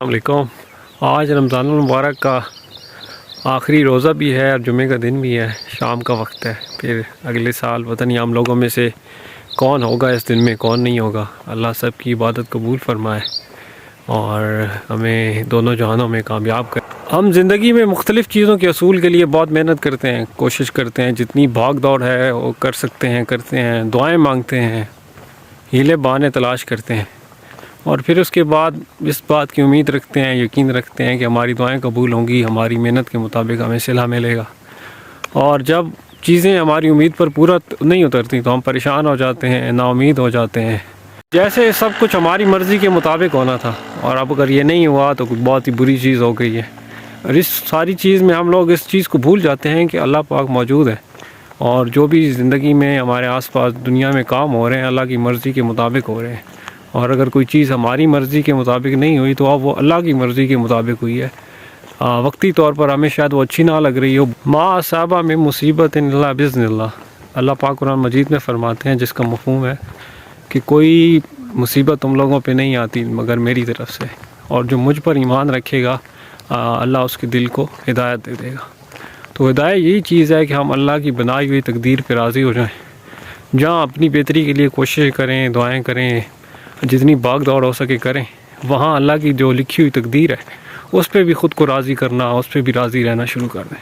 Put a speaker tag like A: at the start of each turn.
A: السلام علیکم۔ آج رمضان المبارک کا آخری روزہ بھی ہے اور جمعہ کا دن بھی ہے، شام کا وقت ہے۔ پھر اگلے سال پتہ نہیں ہم لوگوں میں سے کون ہوگا اس دن میں، کون نہیں ہوگا۔ اللہ سب کی عبادت قبول فرمائے اور ہمیں دونوں جہانوں میں کامیاب کرے۔ ہم زندگی میں مختلف چیزوں کے حصول کے لیے بہت محنت کرتے ہیں، کوشش کرتے ہیں، جتنی بھاگ دوڑ ہے وہ کرتے ہیں، دعائیں مانگتے ہیں، ہیلے بہانے تلاش کرتے ہیں، اور پھر اس کے بعد اس بات کی امید رکھتے ہیں، یقین رکھتے ہیں کہ ہماری دعائیں قبول ہوں گی، ہماری محنت کے مطابق ہمیں صلہ ملے گا۔ اور جب چیزیں ہماری امید پر پورا نہیں اترتی تو ہم پریشان ہو جاتے ہیں، نا امید ہو جاتے ہیں، جیسے سب کچھ ہماری مرضی کے مطابق ہونا تھا، اور اب اگر یہ نہیں ہوا تو کوئی بہت ہی بری چیز ہو گئی ہے۔ اور اس ساری چیز میں ہم لوگ اس چیز کو بھول جاتے ہیں کہ اللہ پاک موجود ہے، اور جو بھی زندگی میں ہمارے آس پاس دنیا میں کام ہو رہے ہیں اللہ کی مرضی کے مطابق ہو رہے ہیں، اور اگر کوئی چیز ہماری مرضی کے مطابق نہیں ہوئی تو اب وہ اللہ کی مرضی کے مطابق ہوئی ہے۔ وقتی طور پر ہمیں شاید وہ اچھی نہ لگ رہی ہو۔ ما اصابہ میں مصیبت الا باذن اللہ، اللہ پاک قرآن مجید میں فرماتے ہیں، جس کا مفہوم ہے کہ کوئی مصیبت تم لوگوں پہ نہیں آتی مگر میری طرف سے، اور جو مجھ پر ایمان رکھے گا اللہ اس کے دل کو ہدایت دے دے گا۔ تو ہدایت یہی چیز ہے کہ ہم اللہ کی بنائی ہوئی تقدیر پہ راضی ہو جائیں، جہاں اپنی بہتری کے لیے کوشش کریں، دعائیں کریں، جتنی بھاگ دوڑ ہو سکے کریں، وہاں اللہ کی جو لکھی ہوئی تقدیر ہے اس پہ بھی خود کو راضی کرنا، اس پہ بھی راضی رہنا شروع کر دیں۔